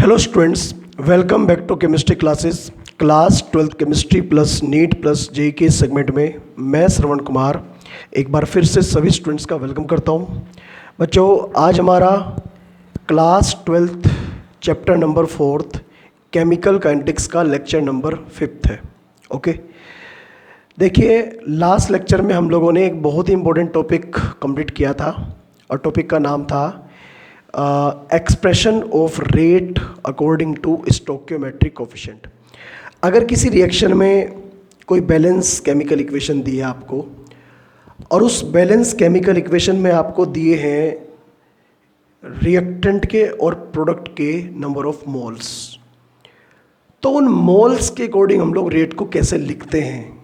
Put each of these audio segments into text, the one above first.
Hello students, welcome back to chemistry classes. Class 12th chemistry plus NEET plus JEE के segment में मैं श्रवण कुमार एक बार फिर से सभी स्टूडेंट्स का वेलकम करता हूं। बच्चों, आज हमारा class 12th chapter number 4 chemical kinetics का लेक्चर नंबर 5 है। ओके, देखिए, लास्ट लेक्चर में हम लोगों ने एक बहुत ही इंपॉर्टेंट टॉपिक कंप्लीट किया था और टॉपिक का नाम था expression of rate according to stoichiometric coefficient. अगर किसी रिएक्शन में कोई बैलेंस केमिकल इक्वेशन दी है आपको और उस बैलेंस केमिकल इक्वेशन में आपको दिए हैं रिएक्टेंट के और प्रोडक्ट के नंबर ऑफ मोल्स, तो उन मोल्स के अकॉर्डिंग हम लोग रेट को कैसे लिखते हैं,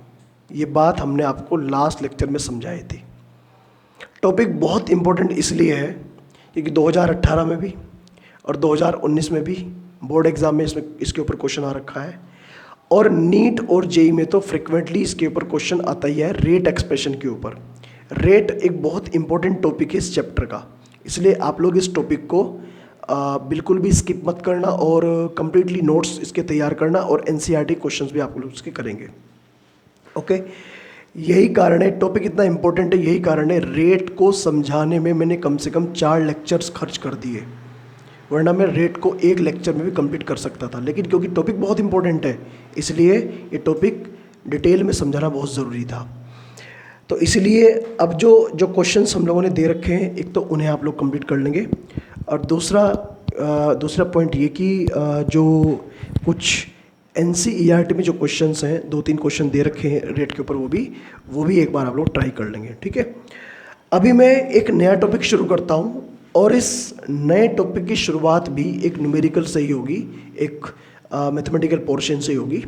ये बात हमने आपको लास्ट लेक्चर में समझाई थी। टॉपिक बहुत इंपॉर्टेंट इसलिए है क्योंकि 2018 में भी और 2019 में भी बोर्ड एग्ज़ाम में इसके ऊपर क्वेश्चन आ रखा है और नीट और जेई में तो फ्रिक्वेंटली इसके ऊपर क्वेश्चन आता ही है रेट एक्सप्रेशन के ऊपर। रेट एक बहुत इंपॉर्टेंट टॉपिक है इस चैप्टर का, इसलिए आप लोग इस टॉपिक को बिल्कुल भी स्किप मत करना और कंप्लीटली नोट्स इसके तैयार करना और एनसीईआरटी क्वेश्चंस भी आप लोग उसके करेंगे। ओके, यही कारण है, टॉपिक इतना इंपॉर्टेंट है, यही कारण है रेट को समझाने में मैंने कम से कम 4 लेक्चर्स खर्च कर दिए, वरना मैं रेट को एक लेक्चर में भी कंप्लीट कर सकता था, लेकिन क्योंकि टॉपिक बहुत इंपॉर्टेंट है इसलिए ये टॉपिक डिटेल में समझाना बहुत ज़रूरी था। तो इसलिए अब जो क्वेश्चंस हम लोगों ने दे रखे हैं, एक तो उन्हें आप लोग कंप्लीट कर लेंगे और दूसरा पॉइंट ये कि जो कुछ एनसीईआरटी में जो क्वेश्चंस हैं, 2-3 क्वेश्चन दे रखे हैं रेट के ऊपर, वो भी एक बार आप लोग ट्राई कर लेंगे। ठीक है, अभी मैं एक नया टॉपिक शुरू करता हूं और इस नए टॉपिक की शुरुआत भी एक न्यूमेरिकल से ही होगी, एक मैथमेटिकल पोर्शन से ही होगी।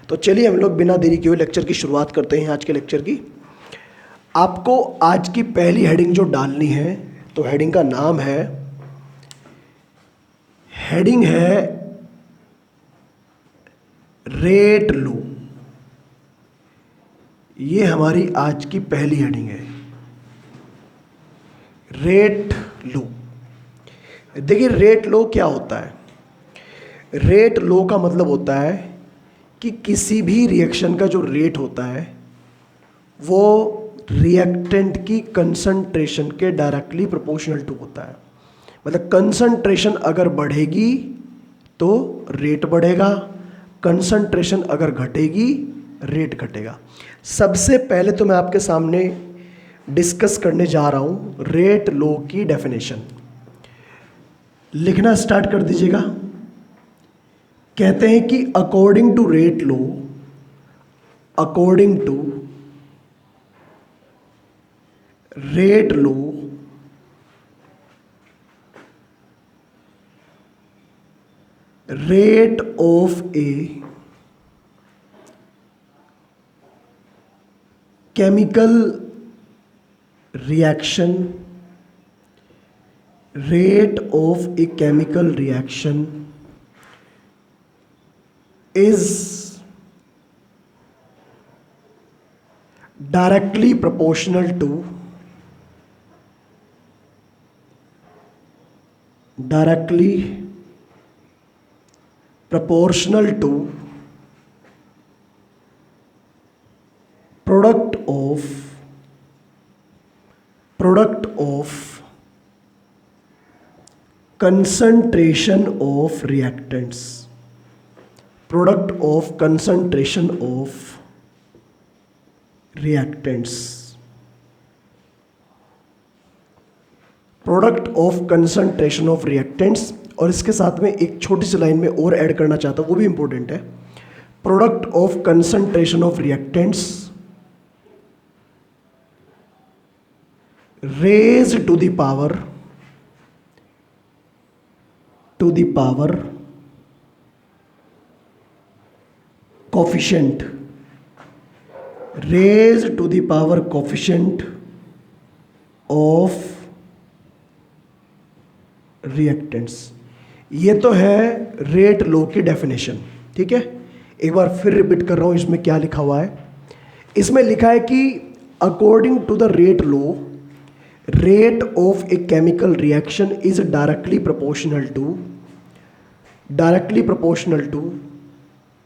तो चलिए हम लोग बिना देरी किए लेक्चर की शुरुआत करते हैं। आज के लेक्चर की आपको आज की पहली हेडिंग जो डालनी है, तो हेडिंग का नाम है, हेडिंग है रेट लो। ये हमारी आज की पहली हेडिंग है, रेट लो। देखिए, रेट लो क्या होता है? रेट लो का मतलब होता है कि किसी भी रिएक्शन का जो रेट होता है वो रिएक्टेंट की कंसंट्रेशन के डायरेक्टली प्रोपोर्शनल टू होता है। मतलब कंसंट्रेशन अगर बढ़ेगी तो रेट बढ़ेगा, कंसंट्रेशन अगर घटेगी रेट घटेगा। सबसे पहले तो मैं आपके सामने डिस्कस करने जा रहा हूं रेट लो की डेफिनेशन। लिखना स्टार्ट कर दीजिएगा। कहते हैं कि according to rate law, according to rate law, rate of a chemical reaction, rate of a chemical reaction is directly proportional to product of concentration of reactants, product of concentration of reactants, product of concentration of reactants. और इसके साथ में एक छोटी सी line में और add करना चाहता हूँ, वो भी इंपॉर्टेंट है। Product of concentration of reactants raise to the power coefficient, raise to the power coefficient of reactants. ये तो है रेट लो की डेफिनेशन। ठीक है, एक बार फिर रिपीट कर रहा हूं, इसमें क्या लिखा हुआ है। इसमें लिखा है कि according to the rate law, rate of a chemical reaction is directly proportional to directly proportional to,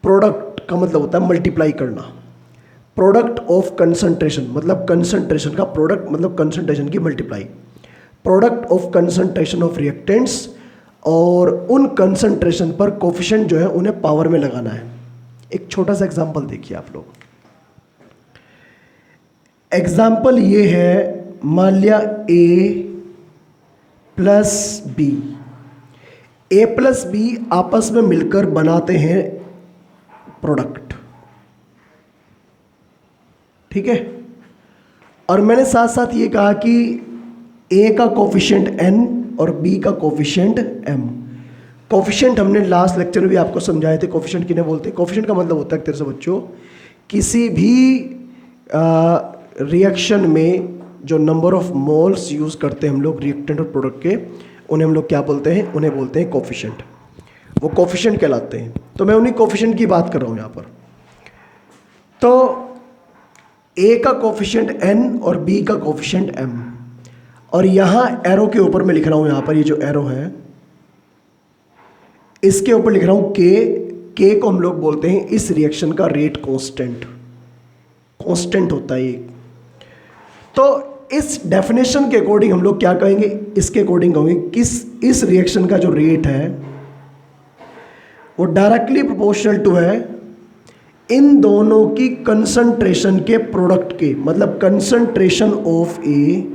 product का मतलब होता है मल्टीप्लाई करना, प्रोडक्ट ऑफ कंसंट्रेशन मतलब कंसंट्रेशन का प्रोडक्ट मतलब कंसंट्रेशन की multiply, product of concentration of reactants, और उन कंसंट्रेशन पर कोफिशिएंट जो है उन्हें पावर में लगाना है। एक छोटा सा एग्जांपल देखिए आप लोग। एग्जाम्पल ये है, मान लिया ए प्लस बी, ए प्लस बी आपस में मिलकर बनाते हैं प्रोडक्ट, ठीक है। और मैंने साथ साथ ये कहा कि ए का कोफिशिएंट n और बी का कोफिशिएंट m। कोफिशिएंट हमने लास्ट लेक्चर में भी आपको समझाए थे, कोफिशिएंट किन्हें बोलते हैं। कोफिशिएंट का मतलब होता है तेरे से बच्चों, किसी भी रिएक्शन में जो नंबर ऑफ मोल्स यूज़ करते हैं हम लोग रिएक्टेंट और प्रोडक्ट के, उन्हें हम लोग क्या बोलते हैं, उन्हें बोलते हैं कोफिशिएंट। वो कोफिशिएंट कहलाते हैं। तो मैं उन्हीं कोफिशिएंट की बात कर रहा हूँ यहाँ पर। तो ए का कोफिशिएंट n और बी का कोफिशिएंट m, और यहाँ एरो के ऊपर मैं लिख रहा हूँ, यहाँ पर ये जो एरो है इसके ऊपर लिख रहा हूँ के को हम लोग बोलते हैं इस रिएक्शन का रेट कांस्टेंट, कांस्टेंट होता है ये। तो इस डेफिनेशन के अकॉर्डिंग हम लोग क्या कहेंगे, इसके अकॉर्डिंग कहेंगे किस इस रिएक्शन का जो रेट है वो डायरेक्टली प्रोपोर्शनल टू है इन दोनों की कंसंट्रेशन के प्रोडक्ट के, मतलब concentration of A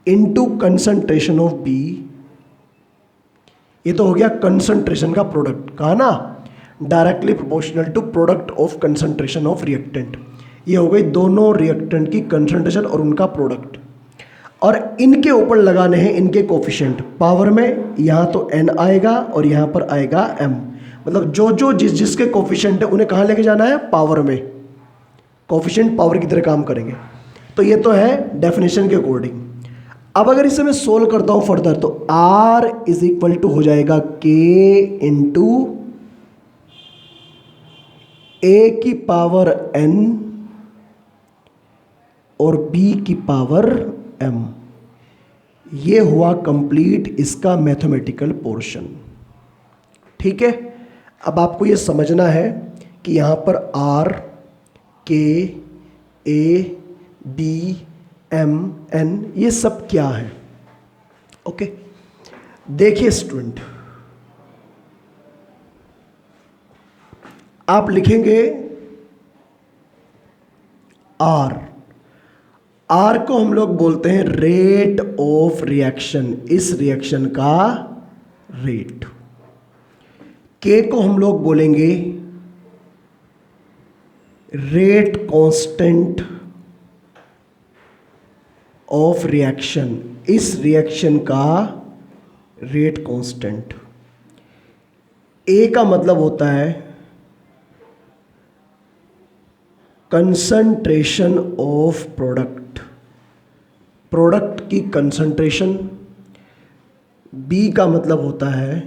into concentration of B. ये तो हो गया कंसंट्रेशन का प्रोडक्ट, कहा ना, directly proportional to product of concentration of reactant. ये हो गई दोनों रिएक्टेंट की कंसंट्रेशन और उनका प्रोडक्ट, और इनके ऊपर लगाने हैं इनके कोफिशिएंट पावर में। यहाँ तो n आएगा और यहाँ पर आएगा m, मतलब जो जिसके कोफिशिएंट है उन्हें कहाँ लेके जाना है, पावर में। कोफिशिएंट पावर की तरह काम करेंगे। तो ये तो है डेफिनेशन के अकॉर्डिंग। अब अगर इसे मैं सोल्व करता हूँ फर्दर, तो R इज इक्वल टू हो जाएगा K इंटू A की पावर n और B की पावर m। ये हुआ कंप्लीट इसका मैथमेटिकल पोर्शन, ठीक है। अब आपको ये समझना है कि यहाँ पर R, K, A, B, M, N ये सब क्या है। ओके, देखिए स्टूडेंट, आप लिखेंगे R, R को हम लोग बोलते हैं रेट ऑफ रिएक्शन, इस रिएक्शन का रेट। K को हम लोग बोलेंगे रेट कांस्टेंट ऑफ रिएक्शन, इस रिएक्शन का रेट कांस्टेंट। A का मतलब होता है कंसंट्रेशन ऑफ प्रोडक्ट, प्रोडक्ट की कंसंट्रेशन। B का मतलब होता है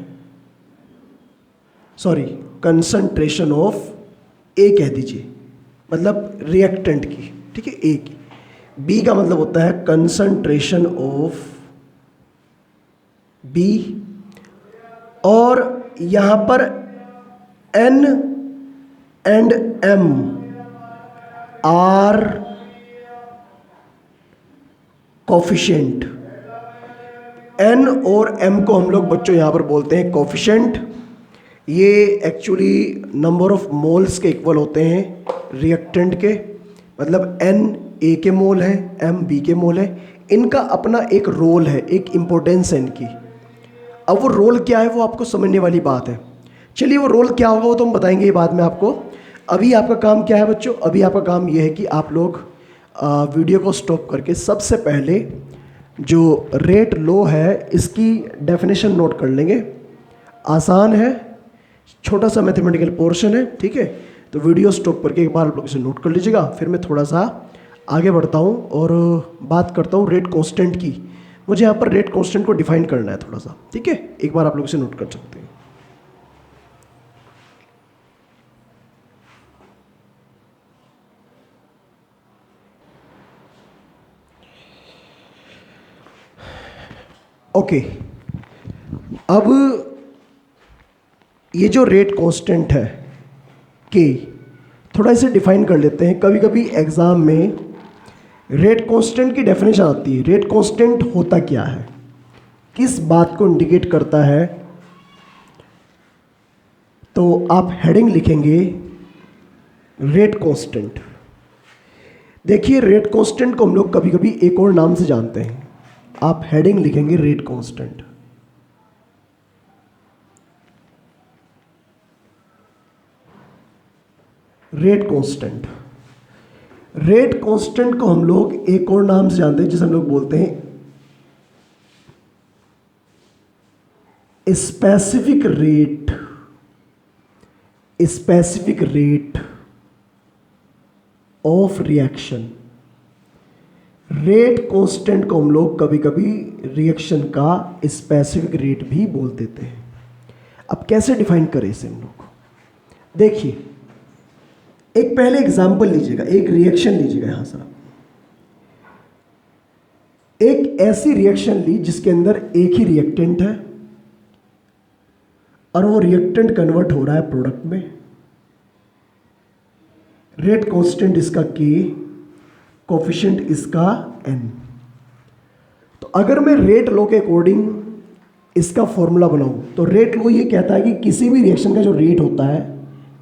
कंसंट्रेशन ऑफ A कह दीजिए, मतलब रिएक्टेंट की, ठीक है, A की। B का मतलब होता है कंसंट्रेशन ऑफ B, और यहाँ पर N and M are coefficient. N और M को हम लोग बच्चों यहाँ पर बोलते हैं कोफिशिएंट। ये एक्चुअली नंबर ऑफ मोल्स के इक्वल होते हैं रिएक्टेंट के, मतलब N A के मोल है, M B के मोल है। इनका अपना एक रोल है, एक इम्पोर्टेंस है इनकी। अब वो रोल क्या है वो आपको समझने वाली बात है। चलिए वो रोल क्या होगा वो तो हम बताएंगे ये बाद में आपको। अभी आपका काम क्या है बच्चों, अभी आपका काम ये है कि आप लोग वीडियो को स्टॉप करके सबसे पहले जो रेट लो है इसकी डेफिनेशन नोट कर लेंगे। आसान है, छोटा सा मैथमेटिकल पोर्शन है, ठीक है। तो वीडियो स्टॉप करके एक बार आप लोग इसे नोट कर लीजिएगा। फिर मैं थोड़ा सा आगे बढ़ता हूँ और बात करता हूँ रेट कांस्टेंट की। मुझे यहाँ पर रेट कांस्टेंट को डिफाइन करना है थोड़ा सा, ठीक है। एक बार आप लोग इसे नोट कर सकते हैं। ओके, अब ये जो रेट कांस्टेंट है के, थोड़ा इसे डिफाइन कर लेते हैं। कभी कभी एग्ज़ाम में रेट कांस्टेंट की डेफिनेशन आती है। रेट कांस्टेंट होता क्या है, किस बात को इंडिकेट करता है? तो आप हेडिंग लिखेंगे रेट कांस्टेंट। देखिए, रेट कांस्टेंट को हम लोग कभी कभी एक और नाम से जानते हैं। आप हेडिंग लिखेंगे rate constant. Rate constant, rate constant को हम लोग एक और नाम से जानते हैं जिसे हम लोग बोलते हैं specific rate. Specific rate of reaction. Rate constant को हम लोग कभी कभी रिएक्शन का स्पेसिफिक रेट भी बोल देते हैं। अब कैसे डिफाइन करें इसे हम लोग? देखिए, एक पहले एग्जांपल लीजिएगा, एक रिएक्शन लीजिएगा यहां से। एक ऐसी रिएक्शन ली जिसके अंदर एक ही रिएक्टेंट है और वो रिएक्टेंट कन्वर्ट हो रहा है प्रोडक्ट में। रेट कांस्टेंट इसका के, कोफिशिएंट इसका n। तो अगर मैं रेट लॉ के अकॉर्डिंग इसका फॉर्मूला बनाऊं तो रेट लॉ ये कहता है कि किसी भी रिएक्शन का जो रेट होता है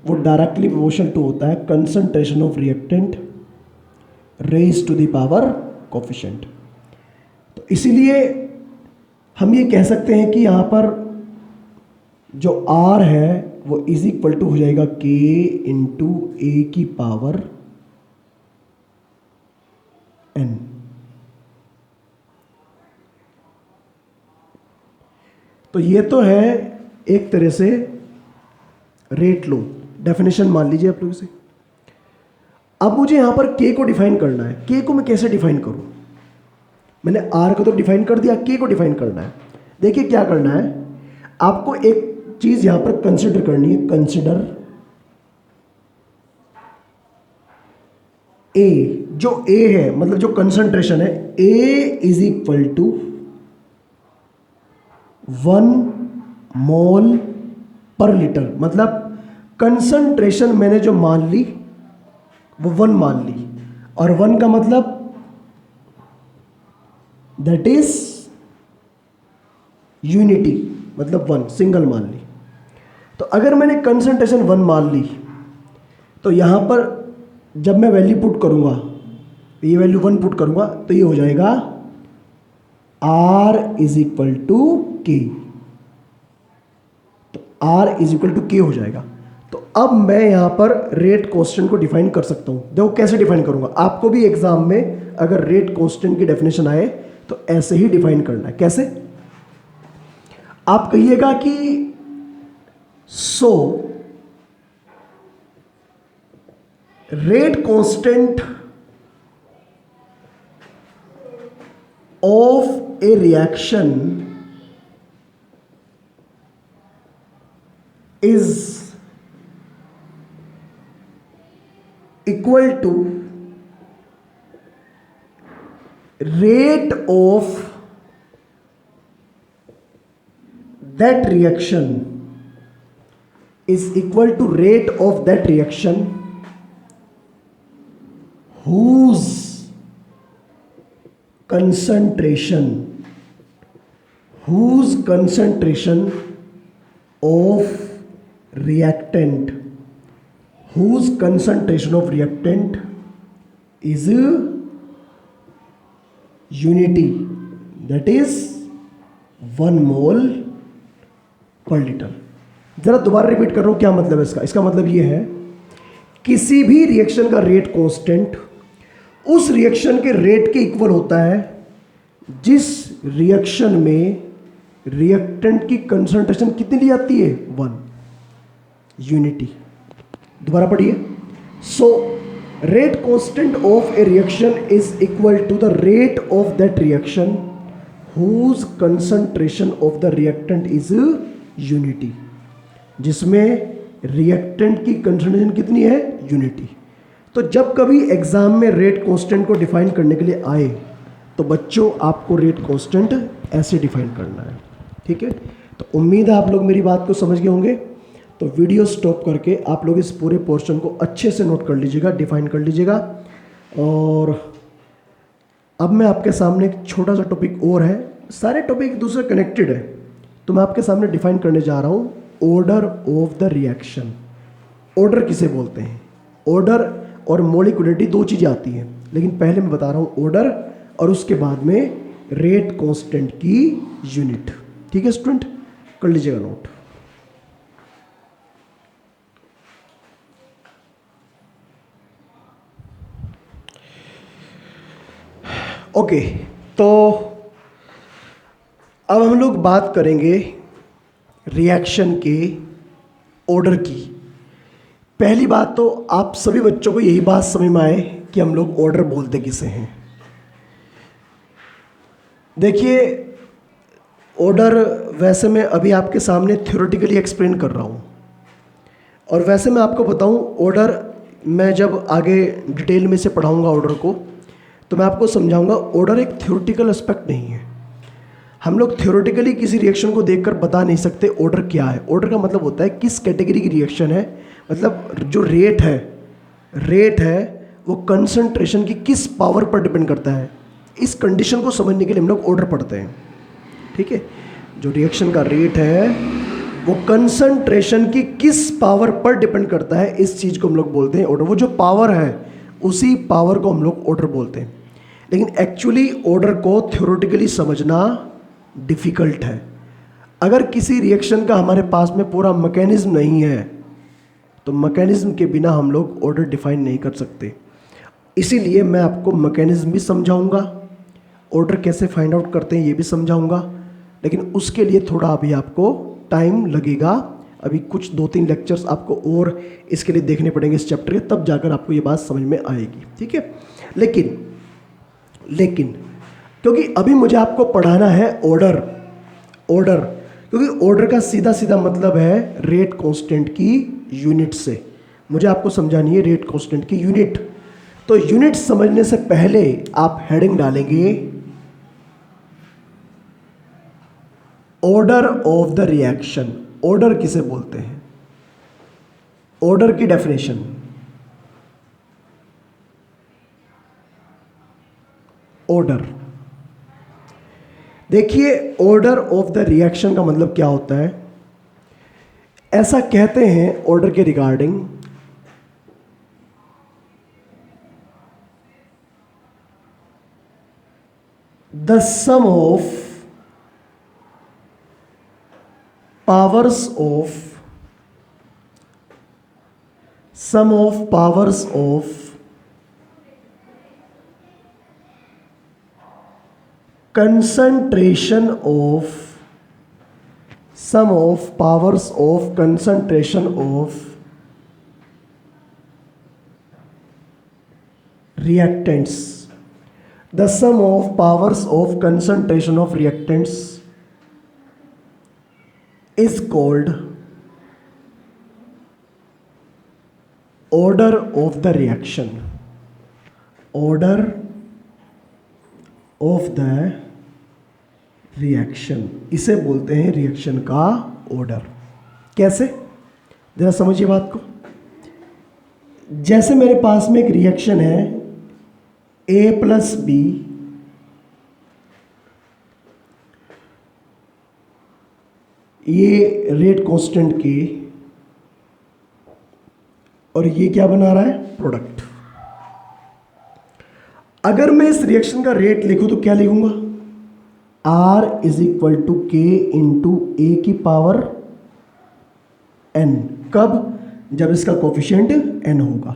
वो डायरेक्टली प्रोपोर्शनल टू होता है concentration of reactant raise to the power coefficient. तो इसीलिए हम ये कह सकते हैं कि यहाँ पर जो R है वो इज इक्वल टू हो जाएगा K इंटू ए की पावर n। तो ये तो है एक तरह से रेट लो डेफिनेशन, मान लीजिए आप लोग इसे। अब मुझे यहां पर K को डिफाइन करना है। K को मैं कैसे डिफाइन करूं? मैंने R को तो डिफाइन कर दिया, K को डिफाइन करना है। देखिए क्या करना है, आपको एक चीज यहां पर कंसिडर करनी है। कंसिडर A, जो A है मतलब जो कंसंट्रेशन है, A इज इक्वल टू 1 मोल पर लीटर। मतलब कंसंट्रेशन मैंने जो मान ली वो 1 मान ली, और 1 का मतलब दैट इज यूनिटी, मतलब 1 सिंगल मान ली। तो अगर मैंने कंसंट्रेशन 1 मान ली तो यहां पर जब मैं वैल्यू पुट करूंगा, ये वैल्यू 1 पुट करूंगा तो ये हो जाएगा R इज इक्वल टू के। तो R इज इक्वल टू के हो जाएगा। तो अब मैं यहां पर रेट कांस्टेंट को डिफाइन कर सकता हूं। देखो कैसे डिफाइन करूंगा। आपको भी एग्जाम में अगर रेट कांस्टेंट की डेफिनेशन आए तो ऐसे ही डिफाइन करना है। कैसे? आप कहिएगा कि so rate constant of a reaction is equal to rate of that reaction is equal to rate of that reaction whose concentration of reactant is unity, that is 1 mole पर लीटर। जरा दोबारा repeat कर रहा हूं, क्या मतलब है इसका? इसका मतलब ये है किसी भी रिएक्शन का रेट कांस्टेंट उस रिएक्शन के रेट के इक्वल होता है जिस रिएक्शन में रिएक्टेंट की कंसंट्रेशन कितनी ली जाती है? 1, यूनिटी। दोबारा पढ़िए। So rate constant of a reaction is equal to the rate of that reaction whose concentration of the reactant is unity, जिसमें रिएक्टेंट की कंसंट्रेशन कितनी है? यूनिटी। तो जब कभी एग्जाम में रेट कांस्टेंट को डिफाइन करने के लिए आए तो बच्चों आपको रेट कांस्टेंट ऐसे डिफाइन करना है। ठीक है, तो उम्मीद है आप लोग मेरी बात को समझ गए होंगे। तो वीडियो स्टॉप करके आप लोग इस पूरे पोर्शन को अच्छे से नोट कर लीजिएगा, डिफाइन कर लीजिएगा। और अब मैं आपके सामने एक छोटा सा टॉपिक और है, सारे टॉपिक एक दूसरे कनेक्टेड है, तो मैं आपके सामने डिफाइन करने जा रहा हूँ order of the reaction. Order किसे बोलते हैं? ऑर्डर और मॉलिक्यूलरिटी दो चीज़ें आती हैं, लेकिन पहले मैं बता रहा हूँ ऑर्डर और उसके बाद में रेट कांस्टेंट की यूनिट। ठीक है स्टूडेंट, कर लीजिएगा नोट। ओके, तो अब हम लोग बात करेंगे रिएक्शन के ऑर्डर की। पहली बात तो आप सभी बच्चों को यही बात समझ में आए कि हम लोग ऑर्डर बोलते किसे हैं। देखिए, ऑर्डर वैसे मैं अभी आपके सामने थ्योरेटिकली एक्सप्लेन कर रहा हूँ, और वैसे मैं आपको बताऊँ ऑर्डर मैं जब आगे डिटेल में से पढ़ाऊँगा ऑर्डर को, तो मैं आपको समझाऊँगा ऑर्डर एक थ्योरेटिकल एस्पेक्ट नहीं है। हम लोग थ्योरेटिकली किसी रिएक्शन को देखकर बता नहीं सकते ऑर्डर क्या है। ऑर्डर का मतलब होता है किस कैटेगरी की रिएक्शन है, मतलब जो रेट है वो कंसंट्रेशन की किस पावर पर डिपेंड करता है। इस कंडीशन को समझने के लिए हम लोग ऑर्डर पढ़ते हैं। ठीक है, जो रिएक्शन का रेट है वो कंसंट्रेशन की किस पावर पर डिपेंड करता है, इस चीज़ को हम लोग बोलते हैं ऑर्डर। वो जो पावर है उसी पावर को हम लोग ऑर्डर बोलते हैं। लेकिन एक्चुअली ऑर्डर को थ्योरेटिकली समझना डिफ़िकल्ट है। अगर किसी रिएक्शन का हमारे पास में पूरा मैकेनिज्म नहीं है तो मैकेनिज्म के बिना हम लोग ऑर्डर डिफाइन नहीं कर सकते। इसीलिए मैं आपको मैकेनिज्म भी समझाऊंगा, ऑर्डर कैसे फाइंड आउट करते हैं ये भी समझाऊंगा, लेकिन उसके लिए थोड़ा अभी आपको टाइम लगेगा। अभी कुछ 2-3 लेक्चर्स आपको और इसके लिए देखने पड़ेंगे इस चैप्टर के, तब जाकर आपको ये बात समझ में आएगी। ठीक है, लेकिन क्योंकि अभी मुझे आपको पढ़ाना है ऑर्डर, क्योंकि ऑर्डर का सीधा सीधा मतलब है रेट कांस्टेंट की यूनिट से। मुझे आपको समझानी है रेट कांस्टेंट की यूनिट। तो यूनिट समझने से पहले आप हेडिंग डालेंगे order of the reaction. Order किसे बोलते हैं? ऑर्डर की डेफिनेशन, ऑर्डर। देखिए, ऑर्डर ऑफ द रिएक्शन का मतलब क्या होता है? ऐसा कहते हैं ऑर्डर के regarding, the sum of powers of concentration of sum of powers of concentration of reactants. The sum of powers of concentration of reactants is called order of the reaction. Order of the reaction, इसे बोलते हैं reaction का order. कैसे? जरा समझिए बात को। जैसे मेरे पास में एक रिएक्शन है A+B, ये रेट कांस्टेंट के, और ये क्या बना रहा है? प्रोडक्ट। अगर मैं इस रिएक्शन का रेट लिखूं तो क्या लिखूंगा? R = K × A की पावर n। कब? जब इसका कोफिशिएंट n होगा,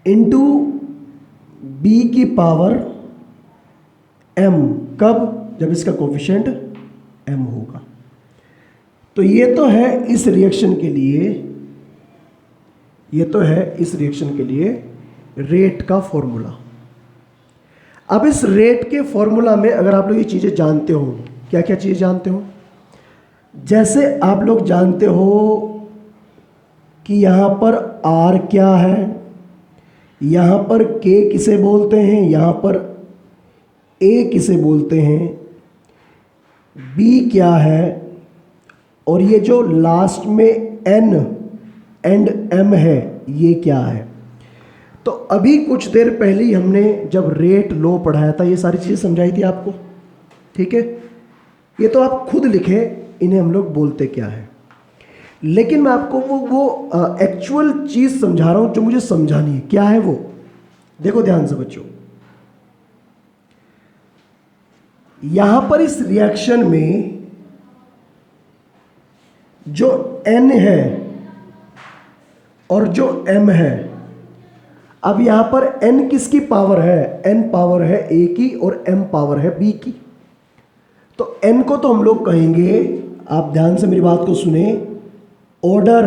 इंटू B की पावर m। कब? जब इसका कोफिशिएंट m होगा। तो ये तो है इस रिएक्शन के लिए, रेट का फॉर्मूला। अब इस रेट के फॉर्मूला में अगर आप लोग ये चीज़ें जानते हो, क्या क्या चीज़ें जानते हो? जैसे आप लोग जानते हो कि यहाँ पर R क्या है, यहाँ पर K किसे बोलते हैं, यहाँ पर A किसे बोलते हैं, B क्या है, और ये जो लास्ट में एन एंड एम है ये क्या है। तो अभी कुछ देर पहले ही हमने जब रेट लो पढ़ाया था ये सारी चीज़ें समझाई थी आपको, ठीक है। ये तो आप खुद लिखें इन्हें हम लोग बोलते क्या है, लेकिन मैं आपको वो एक्चुअल चीज़ समझा रहा हूँ जो मुझे समझानी है। क्या है वो, देखो ध्यान से बच्चों। यहां पर इस रिएक्शन में जो N है और जो M है, अब यहां पर N किसकी पावर है, N पावर है A की और M पावर है B की। तो N को तो हम लोग कहेंगे, आप ध्यान से मेरी बात को सुने, order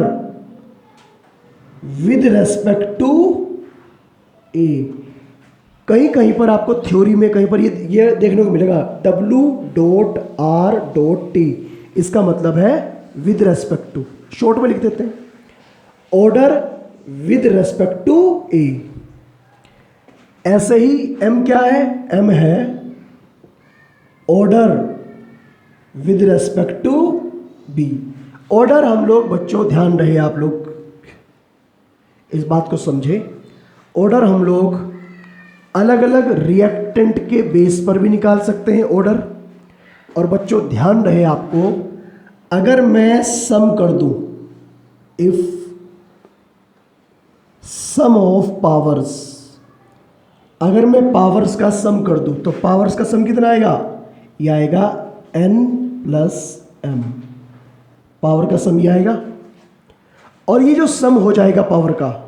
with respect to A। कहीं कहीं पर आपको थ्योरी में कहीं पर ये देखने को मिलेगा W.R.T, इसका मतलब है विद रेस्पेक्ट टू, शॉर्ट में लिख देते हैं order with respect to A। ऐसे ही M क्या है, M है order with respect to B। Order हम लोग बच्चों, ध्यान रहे आप लोग इस बात को समझे, ऑर्डर हम लोग अलग अलग रिएक्टेंट के बेस पर भी निकाल सकते हैं ऑर्डर। और बच्चों ध्यान रहे आपको, अगर मैं सम कर दूं, इफ सम ऑफ पावर्स, अगर मैं पावर्स का सम कर दूं तो पावर्स का सम कितना आएगा, ये आएगा n प्लस m, पावर का सम ये आएगा। और ये जो सम हो जाएगा पावर का,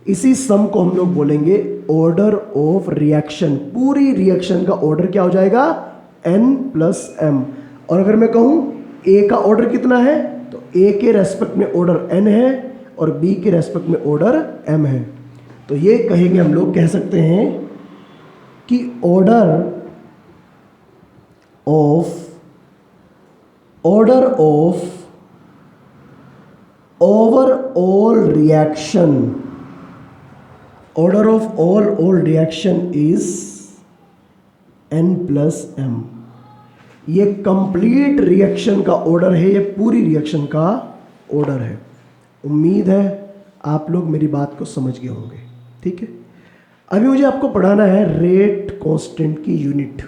इसी सम को हम लोग बोलेंगे ऑर्डर ऑफ रिएक्शन। पूरी रिएक्शन का ऑर्डर क्या हो जाएगा, n प्लस m। और अगर मैं कहूं A का ऑर्डर कितना है, तो A के रेस्पेक्ट में ऑर्डर n है और B के रेस्पेक्ट में ऑर्डर m है। तो ये कहेंगे हम लोग, कह सकते हैं कि order of overall reaction, order of all reaction is n plus m। ये कंप्लीट रिएक्शन का ऑर्डर है, ये पूरी रिएक्शन का ऑर्डर है। उम्मीद है आप लोग मेरी बात को समझ गए होंगे, ठीक है। अभी मुझे आपको पढ़ाना है रेट कांस्टेंट की यूनिट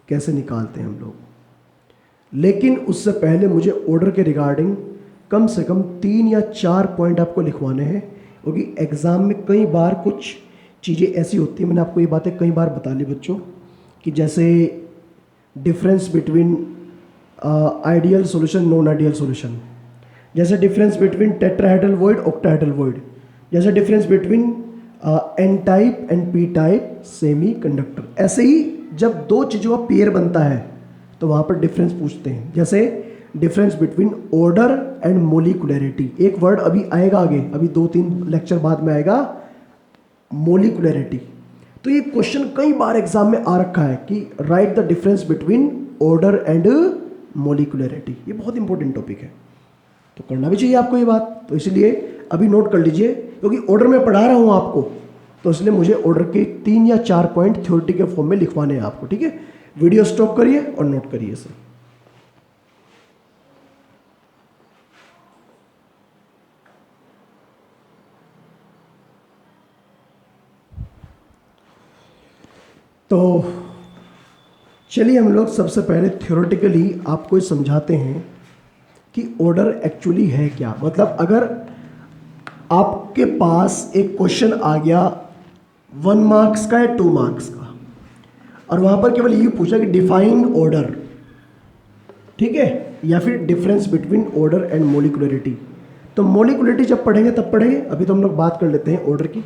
कैसे निकालते हैं हम लोग, लेकिन उससे पहले मुझे ऑर्डर के रिगार्डिंग कम से कम 3 या 4 पॉइंट आपको लिखवाने हैं, क्योंकि एग्ज़ाम में कई बार कुछ चीज़ें ऐसी होती हैं, मैंने आपको ये बातें कई बार बता ली बच्चों, कि जैसे difference between ideal solution non ideal solution, जैसे difference between tetrahedral void octahedral void, जैसे difference between n type and p type semiconductor. ऐसे ही जब दो चीज़ों का पेयर बनता है तो वहाँ पर डिफरेंस पूछते हैं, जैसे difference between order and molecularity. एक वर्ड अभी आएगा आगे, अभी 2-3 लेक्चर बाद में आएगा, मोलिकुलरिटी। तो ये क्वेश्चन कई बार एग्जाम में आ रखा है कि right the difference between order and molecularity. ये बहुत इंपॉर्टेंट टॉपिक है, तो करना भी चाहिए आपको ये बात। तो इसलिए अभी नोट कर लीजिए, क्योंकि ऑर्डर में पढ़ा रहा हूँ आपको, तो इसलिए मुझे ऑर्डर के 3 या 4 पॉइंट थ्योरेटिक के फॉर्म में लिखवाने हैं आपको, ठीक है। वीडियो स्टॉप करिए और नोट करिए सर। तो चलिए हम लोग सबसे पहले थ्योरेटिकली आपको समझाते हैं कि ऑर्डर एक्चुअली है क्या। मतलब अगर आपके पास एक क्वेश्चन आ गया 1 मार्क्स का या 2 मार्क्स का, और वहाँ पर केवल ये पूछा कि डिफाइन ऑर्डर, ठीक है, या फिर difference between order and molecularity, तो मोलिकुलरिटी जब पढ़ेंगे तब पढ़ेंगे, अभी तो हम लोग बात कर लेते हैं ऑर्डर की।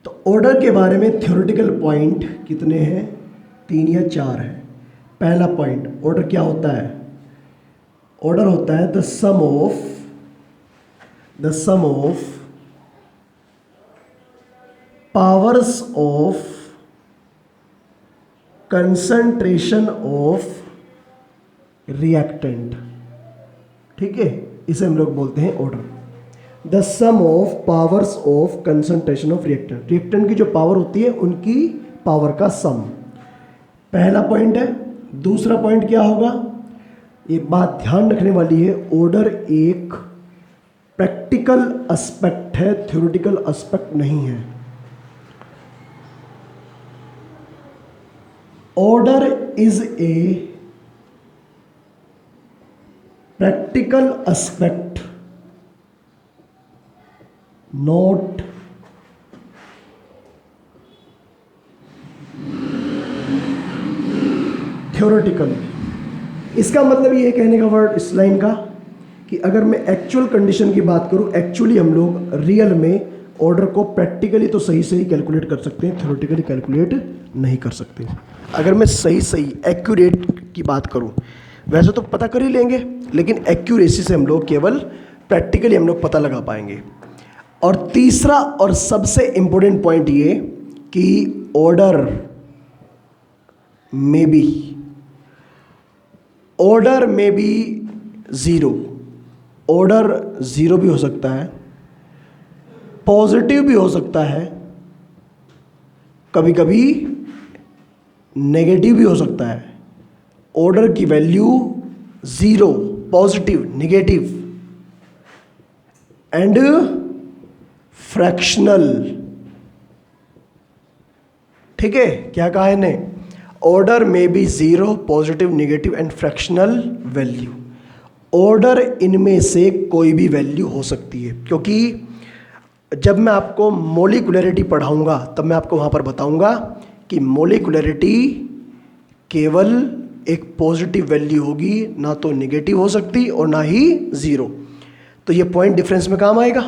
तो ऑर्डर के बारे में थ्योरेटिकल पॉइंट कितने हैं, 3 या 4 है। पहला पॉइंट, ऑर्डर क्या होता है, ऑर्डर होता है the sum of powers of concentration of reactant, ठीक है, इसे हम लोग बोलते हैं order. The sum of powers of concentration of reactant, reactant की जो पावर होती है उनकी पावर का सम, पहला पॉइंट है। दूसरा पॉइंट क्या होगा, एक बात ध्यान रखने वाली है, ऑर्डर एक प्रैक्टिकल एस्पेक्ट है, थ्योरेटिकल एस्पेक्ट नहीं है। Order is a practical aspect, not theoretical. इसका मतलब ये कहने का वर्ड इस लाइन का कि अगर मैं एक्चुअल कंडीशन की बात करूं, एक्चुअली हम लोग रियल में ऑर्डर को प्रैक्टिकली तो सही सही कैलकुलेट कर सकते हैं, थ्योरेटिकली कैलकुलेट नहीं कर सकते। अगर मैं सही सही एक्यूरेट की बात करूं, वैसे तो पता कर ही लेंगे, लेकिन एक्यूरेसी से हम लोग केवल प्रैक्टिकली हम लोग पता लगा पाएंगे। और तीसरा और सबसे इंपॉर्टेंट पॉइंट ये कि ऑर्डर में बी ज़ीरो, ऑर्डर ज़ीरो भी हो सकता है, पॉजिटिव भी हो सकता है, कभी कभी नेगेटिव भी हो सकता है। ऑर्डर की value zero, positive, negative and fractional. ठीक है, क्या कहा है ने? ऑर्डर में बी zero, positive, negative and fractional value. Order इनमें से कोई भी वैल्यू हो सकती है, क्योंकि जब मैं आपको मोलिकुलरिटी पढ़ाऊंगा तब मैं आपको वहाँ पर बताऊंगा कि मोलिकुलरिटी केवल एक पॉजिटिव वैल्यू होगी, ना तो नेगेटिव हो सकती और ना ही ज़ीरो। तो ये पॉइंट डिफरेंस में काम आएगा।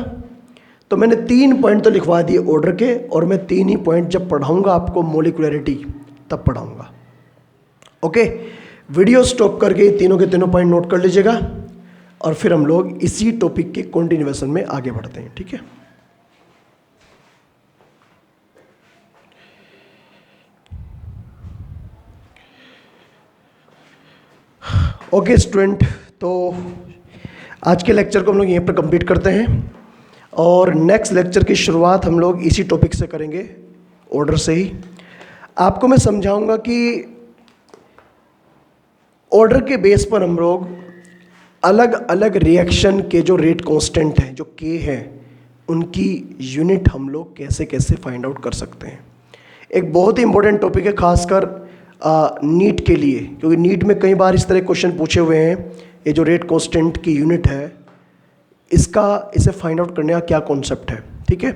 तो मैंने 3 पॉइंट तो लिखवा दिए ऑर्डर के, और मैं 3 ही पॉइंट जब पढ़ाऊंगा आपको मोलिकुलरिटी तब पढ़ाऊंगा। ओके, वीडियो स्टॉप करके तीनों के तीनों पॉइंट नोट कर लीजिएगा, और फिर हम लोग इसी टॉपिक के कंटिन्यूएशन में आगे बढ़ते हैं। ठीक है, ओके स्टूडेंट, तो आज के लेक्चर को हम लोग यहीं पर कंप्लीट करते हैं, और नेक्स्ट लेक्चर की शुरुआत हम लोग इसी टॉपिक से करेंगे, ऑर्डर से ही। आपको मैं समझाऊंगा कि ऑर्डर के बेस पर हम लोग अलग अलग रिएक्शन के जो रेट कांस्टेंट हैं, जो के हैं, उनकी यूनिट हम लोग कैसे कैसे फाइंड आउट कर सकते हैं। एक बहुत ही इंपॉर्टेंट टॉपिक है, खासकर नीट के लिए, क्योंकि नीट में कई बार इस तरह क्वेश्चन पूछे हुए हैं। ये जो रेट कांस्टेंट की यूनिट है, इसे फाइंड आउट करने का क्या कॉन्सेप्ट है। ठीक है,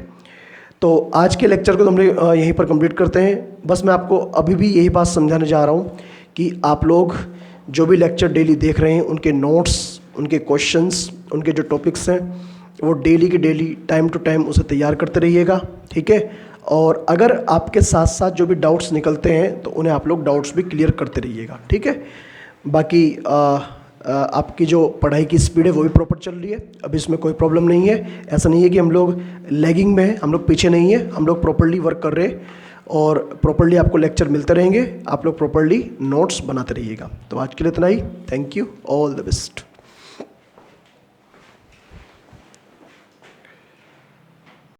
तो आज के लेक्चर को हम लोग यहीं पर कंप्लीट करते हैं। बस मैं आपको अभी भी यही बात समझाने जा रहा हूँ कि आप लोग जो भी लेक्चर डेली देख रहे हैं, उनके नोट्स, उनके क्वेश्चंस, उनके जो टॉपिक्स हैं, वो डेली के डेली टाइम टू टाइम उसे तैयार करते रहिएगा। ठीक है, और अगर आपके साथ साथ जो भी डाउट्स निकलते हैं तो उन्हें आप लोग डाउट्स भी क्लियर करते रहिएगा। ठीक है, बाकी आपकी जो पढ़ाई की स्पीड है वो भी प्रॉपर चल रही है, अभी इसमें कोई प्रॉब्लम नहीं है। ऐसा नहीं है कि हम लोग लैगिंग में हैं, हम लोग पीछे नहीं है, हम लोग प्रॉपरली वर्क कर रहे हैं, और प्रॉपरली आपको लेक्चर मिलते रहेंगे। आप लोग प्रॉपरली नोट्स बनाते रहिएगा। तो आज के लिए इतना ही। Thank you, all the best.